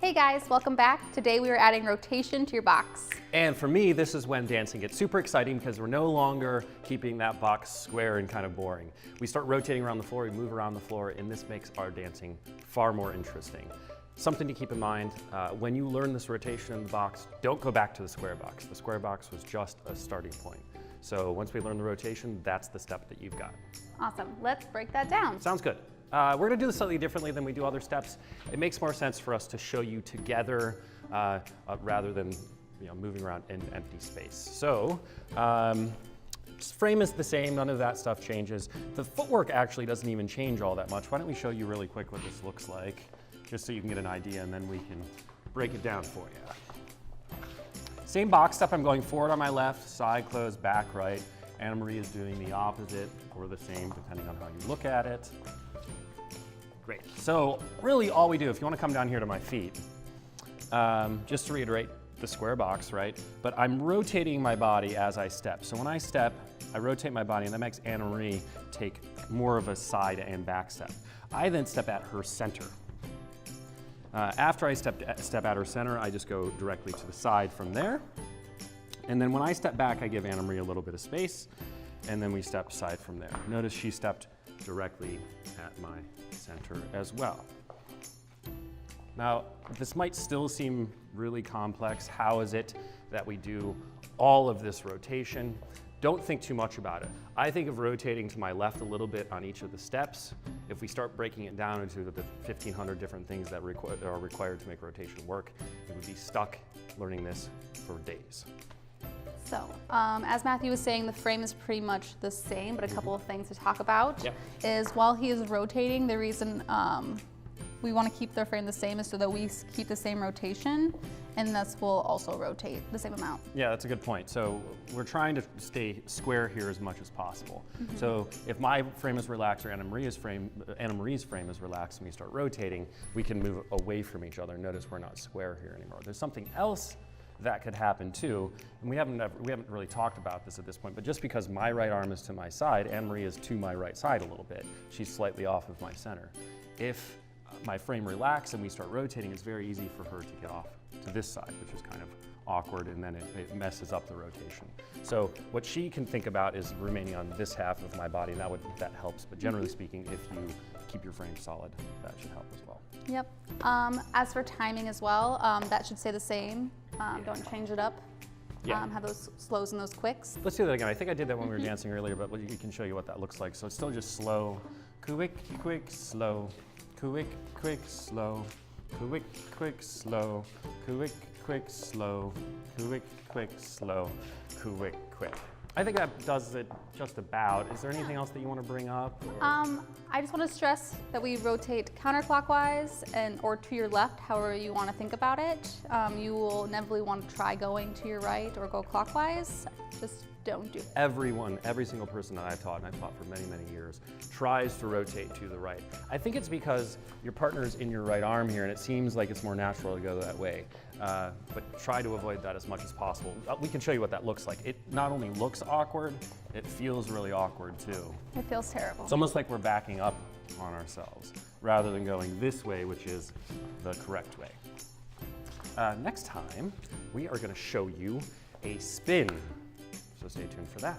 Hey guys, welcome back. Today we are adding rotation to your box. And for me, this is when dancing gets super exciting because we're no longer keeping that box square and kind of boring. We start rotating around the floor, we move around the floor, and this makes our dancing far more interesting. Something to keep in mind, when you learn this rotation in the box, don't go back to the square box. The square box was just a starting point. So once we learn the rotation, that's the step that you've got. Awesome, let's break that down. Sounds good. We're going to do this slightly differently than we do other steps. It makes more sense for us to show you together rather than moving around in empty space. So frame is the same, none of that stuff changes. The footwork actually doesn't even change all that much. Why don't we show you really quick what this looks like, just so you can get an idea, and then we can break it down for you. Same box step, I'm going forward on my left, side close, back right. Anna Marie is doing the opposite or the same, depending on how you look at it. Great. So really all we do, if you want to come down here to my feet, just to reiterate the square box, right? But I'm rotating my body as I step. So when I step, I rotate my body, and that makes Anna Marie take more of a side and back step. I then step at her center. After I step at her center, I just go directly to the side from there. And then when I step back, I give Anna Marie a little bit of space, and then we step side from there. Notice she stepped directly at my center as well. Now, this might still seem really complex. How is it that we do all of this rotation? Don't think too much about it. I think of rotating to my left a little bit on each of the steps. If we start breaking it down into the 1,500 different things that are required to make rotation work, we would be stuck learning this for days. So, as Matthew was saying, the frame is pretty much the same, but a couple of things to talk about is while he is rotating, the reason we want to keep the frame the same is so that we keep the same rotation, and thus we'll also rotate the same amount. Yeah, that's a good point. So we're trying to stay square here as much as possible. So if my frame is relaxed or Anna Marie's frame is relaxed and we start rotating, we can move away from each other. Notice we're not square here anymore. There's something else that could happen too, and we haven't really talked about this at this point, but just because my right arm is to my side, Anna Marie is to my right side a little bit. She's slightly off of my center. If my frame relaxes and we start rotating, it's very easy for her to get off to this side, which is kind of awkward, and then it messes up the rotation. So what she can think about is remaining on this half of my body, and that helps, but generally speaking, if you keep your frame solid, that should help as well. Yep. As for timing as well, that should stay the same. Don't change it up. Have those slows and those quicks. Let's do that again. I think I did that when we were dancing earlier, but we can show you what that looks like. So it's still just slow, quick, quick, slow, quick, quick, slow, quick, quick, slow, quick, quick, slow, quick, quick, slow, quick, quick. I think that does it just about. Is there anything else that you want to bring up? I just want to stress that we rotate counterclockwise or to your left, however you want to think about it. You will inevitably want to try going to your right or go clockwise. Just don't do it. Every single person that I've taught, and I've taught for many, many years, tries to rotate to the right. I think it's because your partner's in your right arm here, and it seems like it's more natural to go that way. But try to avoid that as much as possible. We can show you what that looks like. It not only looks awkward, it feels really awkward too. It feels terrible. It's almost like we're backing up on ourselves rather than going this way, which is the correct way. Next time, we are going to show you a spin. So stay tuned for that.